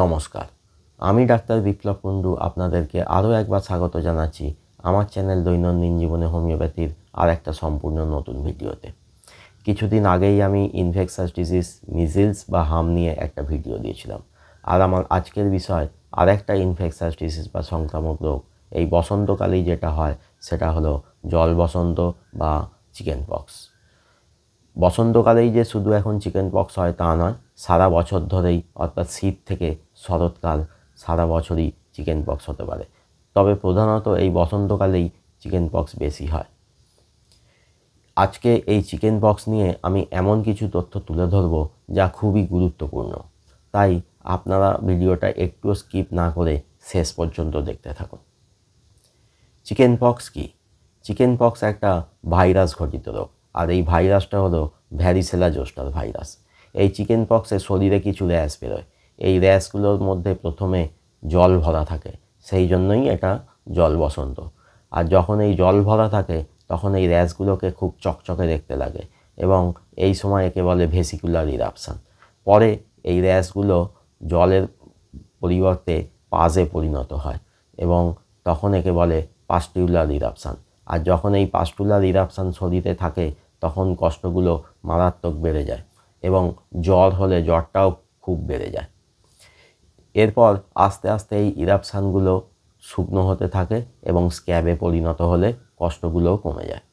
নমস্কার, আমি ডাক্তার বিপ্লব কুণ্ডু আপনাদেরকে আরও একবার স্বাগত জানাচ্ছি আমার চ্যানেল দৈনন্দিন জীবনে হোমিওপ্যাথির আর একটা সম্পূর্ণ নতুন ভিডিওতে। কিছুদিন আগেই আমি ইনফেকশাস ডিজিজ মিজেলস বা হাম নিয়ে একটা ভিডিও দিয়েছিলাম। আর আমার আজকের বিষয় আর একটা ইনফেকশাস ডিজিজ বা সংক্রামক রোগ, এই বসন্তকালেই যেটা হয় সেটা হলো জল বসন্ত বা চিকেন পক্স। বসন্তকালেই যে শুধু এখন চিকেন পক্স হয় তা নয়, সারা বছর ধরেই অর্থাৎ শীত থেকে শরৎকাল সারা বছরই চিকেন পক্স হতে পারে, তবে প্রধানত এই বসন্তকালেই চিকেন পক্স বেশি হয়। আজকে এই চিকেন পক্স নিয়ে আমি এমন কিছু তথ্য তুলে ধরব যা খুবই গুরুত্বপূর্ণ, তাই আপনারা ভিডিওটা একটু স্কিপ না করে শেষ পর্যন্ত দেখতে থাকুন। চিকেন পক্স কী? চিকেন পক্স একটা ভাইরাস ঘটিত রোগ, আর এই ভাইরাসটা হলো ভ্যারিসেলা জোস্টার ভাইরাস। এই চিকেন পক্সে শরীরে কিছু র্যাশ বেরোয়। এই র্যাশগুলোর মধ্যে প্রথমে জল ভরা থাকে, সেই জন্যই এটা জল বসন্ত। আর যখন এই জল ভরা থাকে তখন এই র্যাশগুলোকে খুব চকচকে দেখতে লাগে এবং এই সময় একে বলে ভেসিকুলার ইরাপশান। পরে এই র্যাশগুলো জলের পরিবর্তে পাজে পরিণত হয় এবং তখন একে বলে পাস্টিউলার ইরাপশান। আর যখন এই পাস্টুলার ইরাপশান শরীরে থাকে তখন কষ্টগুলো মারাত্মক বেড়ে যায় এবং জ্বর হলে জ্বরটাও খুব বেড়ে যায়। এরপর আস্তে আস্তে এই ইরাপশানগুলো শুকনো হতে থাকে এবং স্ক্যাবে পরিণত হলে কষ্টগুলোও কমে যায়।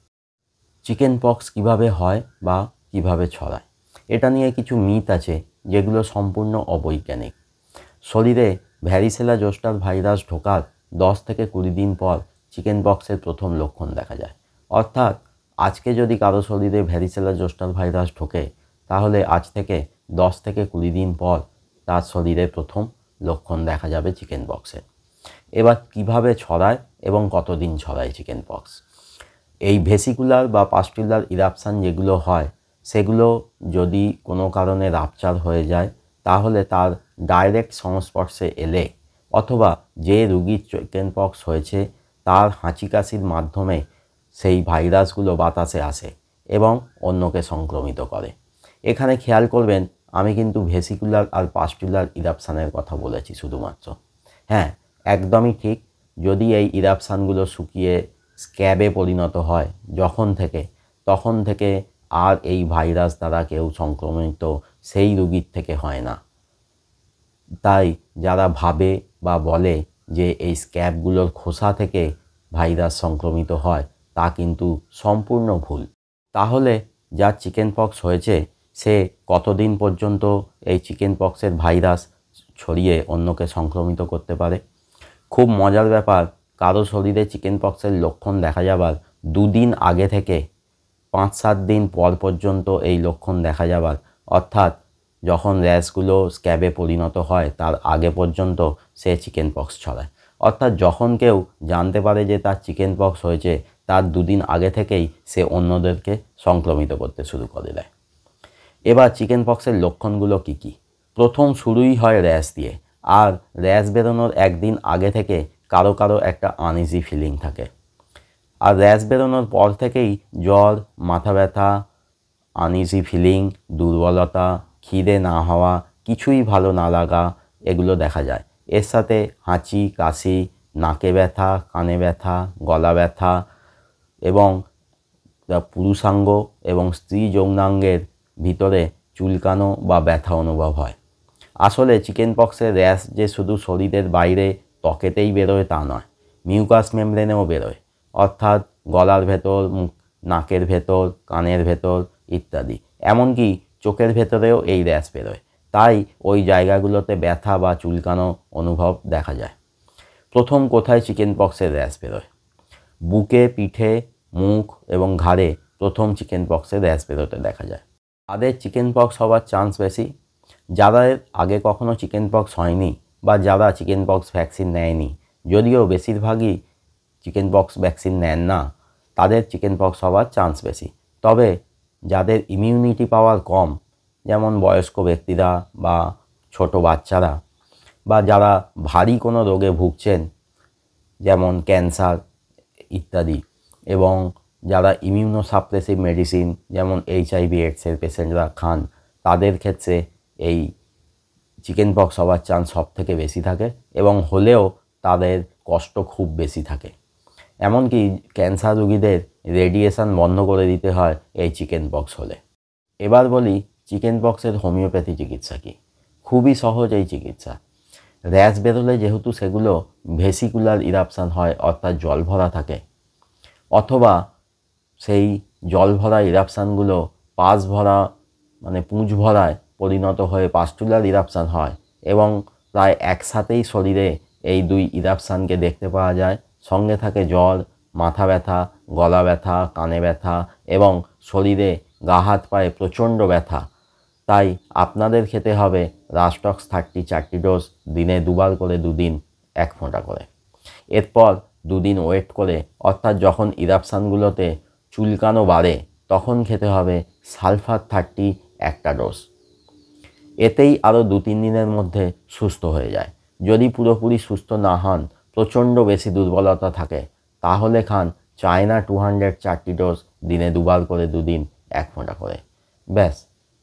চিকেন পক্স কীভাবে হয় বা কিভাবে ছড়ায়, এটা নিয়ে কিছু মিথ আছে যেগুলো সম্পূর্ণ অবৈজ্ঞানিক। শরীরে ভ্যারিসেলা জোস্টার ভাইরাস ঢোকার 10 থেকে 20 দিন পর চিকেন পক্সের প্রথম লক্ষণ দেখা যায়। অর্থাৎ আজকে যদি কারো শরীরে ভ্যারিসেলা জোস্টার ভাইরাস ঢোকে, তাহলে আজ থেকে 10 থেকে 20 দিন পর তার শরীরে প্রথম লক্ষণ দেখা যাবে চিকেন পক্সের। এবার কিভাবে ছড়ায় এবং কতদিন ছড়ায় চিকেন পক্স? এই ভেসিকুলার বা পাস্টুলার ইরাপশান যেগুলো হয়, সেগুলো যদি কোনো কারণে রাপচার হয়ে যায় তাহলে তার ডাইরেক্ট সংস্পর্শে এলে অথবা যে রুগীর চিকেন পক্স হয়েছে তার হাঁচি কাশির মাধ্যমে সেই ভাইরাসগুলো বাতাসে আসে এবং অন্যকে সংক্রমিত করে। এখানে খেয়াল করবেন, আমি কিন্তু ভেসিকুলার আর পাস্টুলার ইরাপশানের কথা বলেছি শুধুমাত্র। হ্যাঁ, একদমই ঠিক। যদি এই ইরাপশানগুলো শুকিয়ে স্ক্যাবে পরিণত হয় তখন থেকে আর এই ভাইরাস দ্বারা কেউ সংক্রমিত সেই রোগীর থেকে হয় না। তাই যারা ভাবে বা বলে যে এই স্ক্যাবগুলোর খোসা থেকে ভাইরাস সংক্রমিত হয়, তা কিন্তু সম্পূর্ণ ভুল। তাহলে যার চিকেন পক্স হয়েছে সে কতদিন পর্যন্ত এই চিকেন পক্সের ভাইরাস ছড়িয়ে অন্যকে সংক্রমিত করতে পারে? খুব মজার ব্যাপার, কারো শরীরে চিকেন পক্সের লক্ষণ দেখা যাবার 2 দিন আগে থেকে 5-7 দিন পর পর্যন্ত এই লক্ষণ দেখা যাবার, অর্থাৎ যখন র্যাশগুলো স্ক্যাবে পরিণত হয় তার আগে পর্যন্ত সে চিকেন পক্স ছড়ায়। অর্থাৎ যখন কেউ জানতে পারে যে তার চিকেন পক্স হয়েছে, তার 2 দিন আগে থেকেই সে অন্যদেরকে সংক্রমিত করতে শুরু করে দেয়। এবার চিকেন পক্সের লক্ষণগুলো কী কী? প্রথম শুরুই হয় র্যাশ দিয়ে, আর র্যাশ বেরোনোর একদিন আগে থেকে কারো কারো একটা আনইজি ফিলিং থাকে। আর র্যাশ বেরোনোর পর থেকেই জ্বর, মাথা ব্যথা, আনইজি ফিলিং, দুর্বলতা, খিদে না হওয়া, কিছুই ভালো না লাগা, এগুলো দেখা যায়। এর সাথে হাঁচি, কাশি, নাকে ব্যথা, কানে ব্যথা, গলা ব্যথা এবং পুরুষাঙ্গ এবং স্ত্রী যৌনাঙ্গের ভিতরে চুলকানো বা ব্যথা অনুভব হয়। আসলে চিকেন পক্সের র্যাশ যে শুধু শরীরের বাইরে ত্বকেতেই বেরোয় তা নয়, মিউকাস মেমব্রেনেও বেরোয়, অর্থাৎ গলার ভেতর, নাকের ভেতর, কানের ভেতর ইত্যাদি। এমনকি চোখের ভেতরেও এই র্যাশ বেরোয়। তাই ওই জায়গাগুলোতে ব্যথা বা চুলকানো অনুভব দেখা যায়। প্রথম কোথায় চিকেন পক্সের র্যাশ বেরোয়? বুকে, পিঠে, মুখ এবং ঘাড়ে প্রথম চিকেন পক্সের র্যাশ বেরোতে দেখা যায়। তাদের চিকেন পক্স হওয়ার চান্স বেশি। যাদের আগে কখনো চিকেন পক্স হয়নি বা যারা চিকেন পক্স ভ্যাকসিন নেয়নি, যদিও বেশিরভাগই চিকেন পক্স ভ্যাকসিন নেন না, তাদের চিকেন পক্স হওয়ার চান্স বেশি। তবে যাদের ইমিউনিটি পাওয়ার কম, যেমন বয়স্ক ব্যক্তিরা বা ছোট বাচ্চারা বা যারা ভারী কোনো রোগে ভুগছেন যেমন ক্যান্সার ইত্যাদি, এবং যারা ইমিউনোসাপ্রেসিভ মেডিসিন যেমন HIV/AIDS পেশেন্টরা খান, তাদের ক্ষেত্রে এই চিকেন পক্স হওয়ার চান্স সব থেকে বেশি থাকে এবং হলেও তাদের কষ্ট খুব বেশি থাকে। এমনকি ক্যান্সার রোগীদের রেডিয়েশন বন্ধ করে দিতে হয় এই চিকেন পক্স হলে। এবার বলি চিকেন পক্সের হোমিওপ্যাথি চিকিৎসা কী। খুবই সহজ এই চিকিৎসা। র্যাশ বেরোলে যেহেতু সেগুলো ভেসিকুলার ইরাপশান হয়, অর্থাৎ জল ভরা থাকে, অথবা সেই জল ভরা ইরাপশানগুলো পাশ ভরা মানে পুঁজ ভরায় পরিণত হয়ে পাস্টুলার ইরাপশান হয় এবং প্রায় একসাথেই শরীরে এই দুই ইরাপশানকে দেখতে পাওয়া যায়। সঙ্গে থাকে জ্বর, মাথা ব্যথা, গলা ব্যথা, কানে ব্যথা এবং শরীরে গা হাত পায়ে প্রচণ্ড ব্যথা। তাই আপনাদের খেতে হবে রাস্টক্স 30 4টি ডোজ, দিনে 2 বার করে 2 দিন 1 ফোঁটা করে। এরপর 2 দিন ওয়েট করে, অর্থাৎ যখন ইরাপশানগুলোতে চুলকানো বাড়ে তখন খেতে হবে সালফার 30 1টা ডোজ। এতেই আরও 2-3 দিনের মধ্যে সুস্থ হয়ে যায়। যদি পুরোপুরি সুস্থ না হন, প্রচণ্ড বেশি দুর্বলতা থাকে, তাহলে খান চায়না 200 4টি ডোজ, দিনে 2 বার করে 2 দিন 1 ফোঁটা করে। ব্যাস,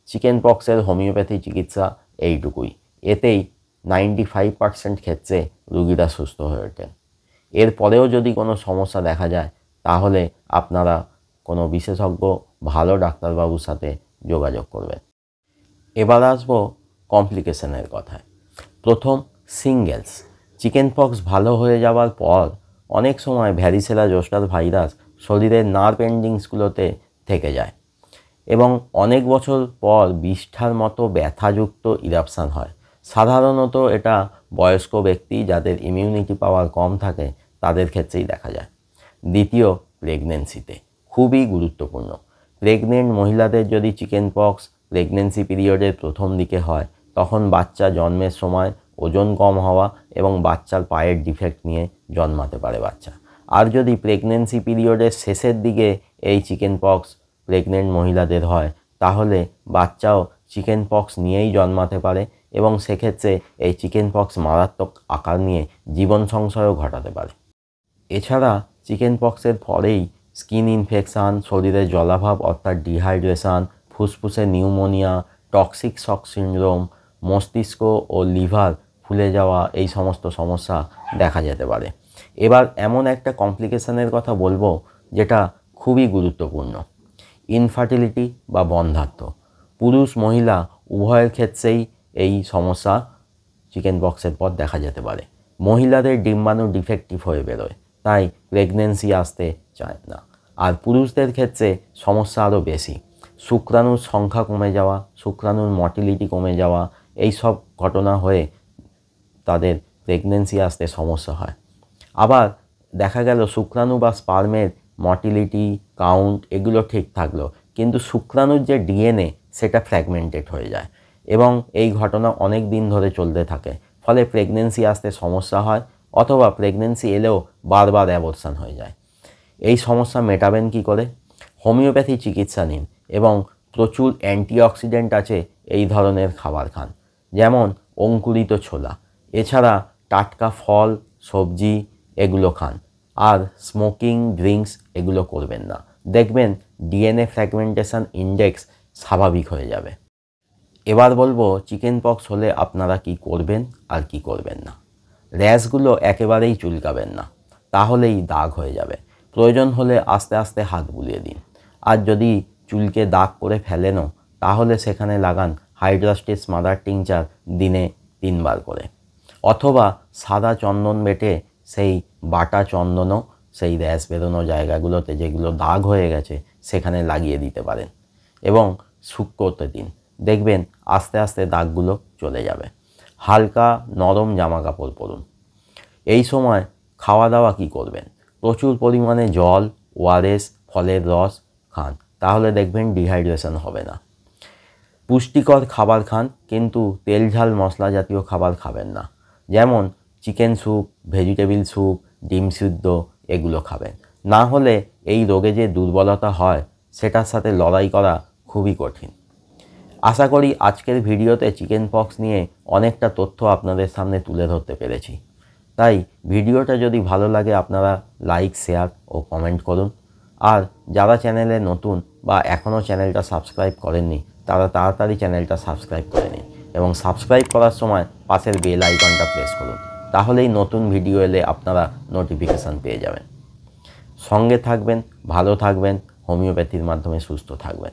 চিকেন পক্সের হোমিওপ্যাথি চিকিৎসা এইটুকুই। এতেই 95% ক্ষেত্রে রোগীরা সুস্থ হয়ে ওঠেন। এরপরেও যদি কোনো সমস্যা দেখা যায় তাহলে আপনারা কোনো বিশেষজ্ঞ ভালো ডাক্তারবাবুর সাথে যোগাযোগ করবেন। এবার আসবো কমপ্লিকেশনের কথায়। প্রথম, সিঙ্গেলস। চিকেন পক্স ভালো হয়ে যাওয়ার পর অনেক সময় ভ্যারিসেলা জোস্টার ভাইরাস শরীরের নার্ভ এন্ডিংসগুলোতে থেকে যায় এবং অনেক বছর পর বিষ্ঠার মতো ব্যথাযুক্ত ইরাপশান হয়। সাধারণত এটা বয়স্ক ব্যক্তি যাদের ইমিউনিটি পাওয়ার কম থাকে তাদের ক্ষেত্রেই দেখা যায়। দ্বিতীয়, প্রেগনেন্সিতে। খুবই গুরুত্বপূর্ণ। প্রেগনেন্ট মহিলাদের যদি চিকেন পক্স প্রেগনেন্সি পিরিয়ডের প্রথম দিকে হয়, তখন বাচ্চা জন্মের সময় ওজন কম হওয়া এবং বাচ্চার পায়ের ডিফেক্ট নিয়ে জন্মাতে পারে বাচ্চা। আর যদি প্রেগনেন্সি পিরিয়ডের শেষের দিকে এই চিকেন পক্স প্রেগনেন্ট মহিলাদের হয়, তাহলে বাচ্চাও চিকেন পক্স নিয়েই জন্মাতে পারে এবং সেক্ষেত্রে এই চিকেন পক্স মারাত্মক আকার নিয়ে জীবন সংশয়ও ঘটাতে পারে। এছাড়া চিকেন পক্সের পরেই স্কিন ইনফেকশান, শরীরে জলাভাব অর্থাৎ ডিহাইড্রেশন, ফুসফুসে নিউমোনিয়া, টক্সিক শক সিনড্রোম, মস্তিষ্ক ও লিভার ফুলে যাওয়া, এই সমস্ত সমস্যা দেখা যেতে পারে। এবার এমন একটা কমপ্লিকেশনের কথা বলবো যেটা খুবই গুরুত্বপূর্ণ, ইনফার্টিলিটি বা বন্ধ্যাত্ব। পুরুষ মহিলা উভয়ের ক্ষেত্রেই এই সমস্যা চিকেন পক্সের পর দেখা যেতে পারে। মহিলাদের ডিম্বাণু ডিফেক্টিভ হয়ে বেরোয়, তাই প্রেগনেন্সি আসতে চায় না। আর পুরুষদের ক্ষেত্রে সমস্যা আরও বেশি। শুক্রাণুর সংখ্যা কমে যাওয়া, শুক্রাণুর মর্টিলিটি কমে যাওয়া, এই সব ঘটনা হয়ে তাদের প্রেগনেন্সি আসতে সমস্যা হয়। আবার দেখা গেল শুক্রাণু বা স্পার্মের মর্টিলিটি কাউন্ট এগুলো ঠিক থাকলো, কিন্তু শুক্রাণুর যে ডিএনএ সেটা ফ্র্যাগমেন্টেড হয়ে যায় এবং এই ঘটনা অনেক দিন ধরে চলতে থাকে। ফলে প্রেগনেন্সি আসতে সমস্যা হয়, অথবা প্রেগনেন্সি এলেও বারবার অ্যাবর্শন হয়ে যায়। এই সমস্যা মেটাবেন কী করে? হোমিওপ্যাথি চিকিৎসা নিন এবং প্রচুর অ্যান্টিঅক্সিডেন্ট আছে এই ধরনের খাবার খান, যেমন অঙ্কুরিত ছোলা। এছাড়া টাটকা ফল, সবজি এগুলো খান। আর স্মোকিং, ড্রিঙ্কস এগুলো করবেন না। দেখবেন ডিএনএ ফ্র্যাগমেন্টেশন ইন্ডেক্স স্বাভাবিক হয়ে যাবে। এবার বলবো চিকেন পক্স হলে আপনারা কি করবেন আর কি করবেন না। র্যাশগুলো একেবারেই চুলকাবেন না, তাহলেই দাগ হয়ে যাবে। প্রয়োজন হলে আস্তে আস্তে হাত বুলিয়ে দিন। আর যদি চুলকে দাগ করে ফেলেনও, তাহলে সেখানে লাগান হাইড্রাস্টিস মাদার টিংচার, দিনে 3 বার করে। অথবা সাদা চন্দন বেটে সেই বাটা চন্দনও সেই র্যাশ বেরোনো জায়গাগুলোতে যেগুলো দাগ হয়ে গেছে সেখানে লাগিয়ে দিতে পারেন এবং শুকোতে দিন। দেখবেন আস্তে আস্তে দাগগুলো চলে যাবে। হালকা নরম জামা কাপড় পরুন। এই সময় খাওয়া দাওয়া কী করবেন? প্রচুর পরিমাণে জল, ওআরএস, ফলের রস খান, তাহলে দেখবেন ডিহাইড্রেশন হবে না। পুষ্টিকর খাবার খান, কিন্তু তেল ঝাল মশলা জাতীয় খাবার খাবেন না। যেমন চিকেন স্যুপ, ভেজিটেবিল স্যুপ, ডিম সিদ্ধ এগুলো খাবেন। না হলে এই রোগে যে দুর্বলতা হয় সেটার সাথে লড়াই করা খুবই কঠিন। আশা করি আজকের ভিডিওতে চিকেন পক্স নিয়ে অনেকটা তথ্য আপনাদের সামনে তুলে ধরতে পেরেছি। তাই ভিডিওটা যদি ভালো লাগে আপনারা লাইক, শেয়ার ও কমেন্ট করুন। আর যারা চ্যানেলে নতুন বা এখনও চ্যানেলটা সাবস্ক্রাইব করেননি তারা তাড়াতাড়ি চ্যানেলটা সাবস্ক্রাইব করে নিন এবং সাবস্ক্রাইব করার সময় পাশের বেল আইকনটা প্রেস করুন। তাহলেই নতুন ভিডিও এলে আপনারা নোটিফিকেশান পেয়ে যাবেন। সঙ্গে থাকবেন, ভালো থাকবেন, হোমিওপ্যাথির মাধ্যমে সুস্থ থাকবেন।